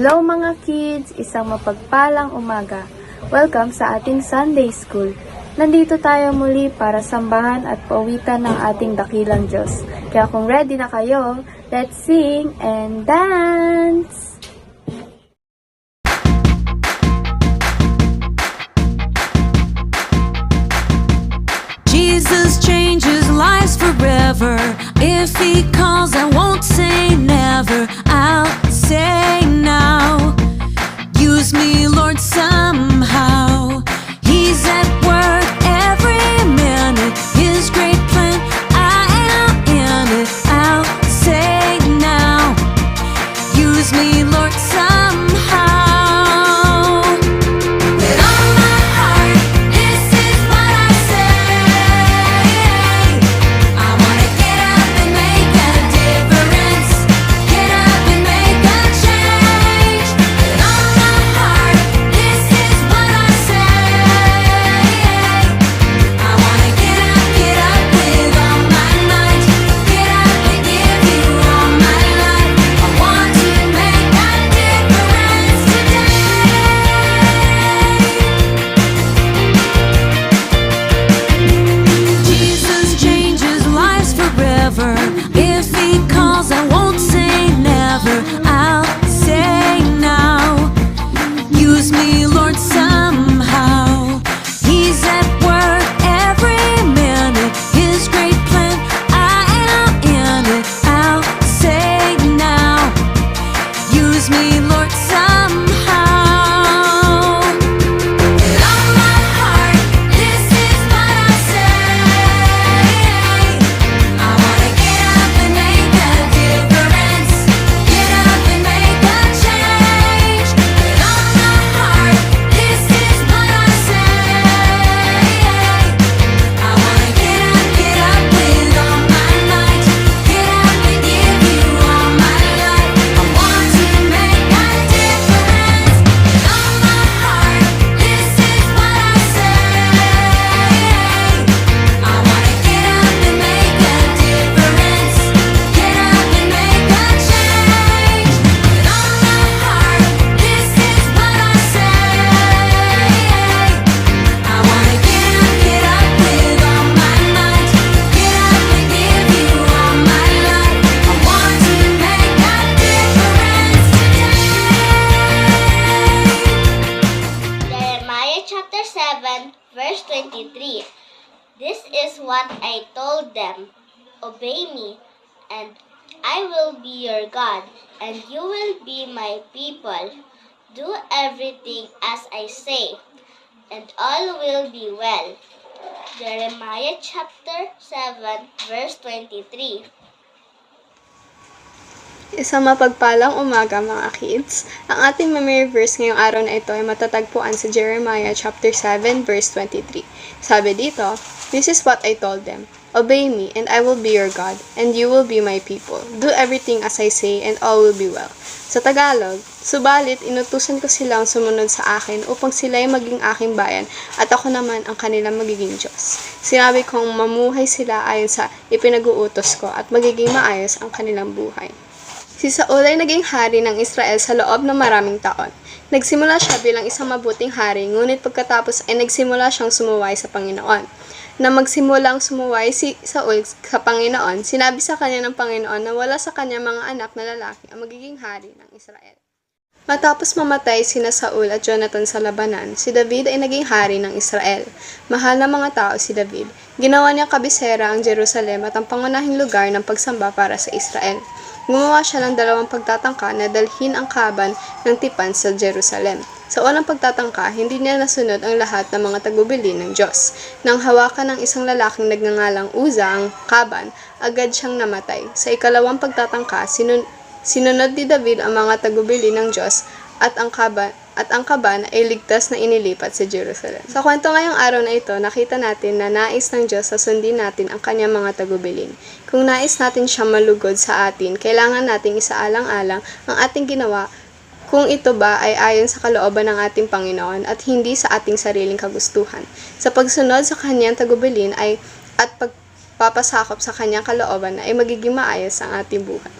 Hello mga kids! Isang mapagpalang umaga. Welcome sa ating Sunday School. Nandito tayo muli para sambahan at pauwitan ng ating dakilang Diyos. Kaya kung ready na kayo, let's sing and dance! Jesus changes lives forever. If He calls, I won't say never. I'll say now. Use me, Lord, somehow. He's at work every minute. His great plan, I am in it. I'll say now. Use me, Lord, somehow. With all my heart, this is what I say. I wanna get up and make a difference. Get up and make a change. With all my heart, this is what I say. I wanna get up with all my might. Get up and give you all my life. I want to make a difference today. Jesus changes lives forever. If He calls, I won't say never. I'll say now. Use me, Lord, somehow. He's at work every minute. His great plan, I am in it. I'll say now. Use me, Lord, somehow. With all my heart, this is what I say. I wanna get up and make a difference. Get up and make a change. With all my heart, this is what I say. I wanna get up with all my might. Get up and give you all my life. I want to make a difference. With all my heart, this is what I say. I wanna get up and make a difference. Get up and make a change. With all my heart, this is what I say. I wanna get up with all my might. Get up and give you all my life. I want to make a difference today. Jeremiah chapter 7, verse 23. This is what I told them. Obey me, and I will be your God, and you will be my people. Do everything as I say, and all will be well. Jeremiah chapter 7, verse 23. Isang mapagpalang umaga mga kids. Ang ating memory verse ngayong araw na ito ay matatagpuan sa Jeremiah chapter 7 verse 23. Sabi dito, "This is what I told them. Obey me, and I will be your God, and you will be my people. Do everything as I say, and all will be well." Sa Tagalog, subalit inutusan ko silang sumunod sa akin upang sila ay maging aking bayan at ako naman ang kanilang magiging Diyos. Sinabi kong mamuhay sila ayon sa ipinag-uutos ko at magiging maayos ang kanilang buhay. Si Saul ay naging hari ng Israel sa loob ng maraming taon. Nagsimula siya bilang isang mabuting hari, ngunit pagkatapos ay nagsimula siyang sumuway sa Panginoon. Na magsimulang sumuway si Saul sa Panginoon, sinabi sa kanya ng Panginoon na wala sa kanya mga anak na lalaki ang magiging hari ng Israel. Matapos mamatay sina Saul at Jonathan sa labanan, si David ay naging hari ng Israel. Mahal na mga tao si David. Ginawa niya kabisera ang Jerusalem at ang pangunahing lugar ng pagsamba para sa Israel. Gumawa siya ng 2 pagtatangka na dalhin ang kaban ng tipan sa Jerusalem. Sa unang pagtatangka, hindi niya nasunod ang lahat ng mga tagubilin ng Diyos. Nang hawakan ng isang lalaking nagngangalang Uza ang kaban, agad siyang namatay. Sa ikalawang pagtatangka, sinunod ni David ang mga tagubilin ng Diyos at ang kaban ay ligtas na inilipat sa Jerusalem. Sa kwento ngayong araw na ito, nakita natin na nais ng Diyos na sundin natin ang kanyang mga tagubilin. Kung nais natin siyang malugod sa atin, kailangan nating isaalang-alang ang ating ginawa kung ito ba ay ayon sa kalooban ng ating Panginoon at hindi sa ating sariling kagustuhan. Sa pagsunod sa kanyang tagubilin at pagpapasakop sa kanyang kalooban ay magiging maayos ang ating buhay.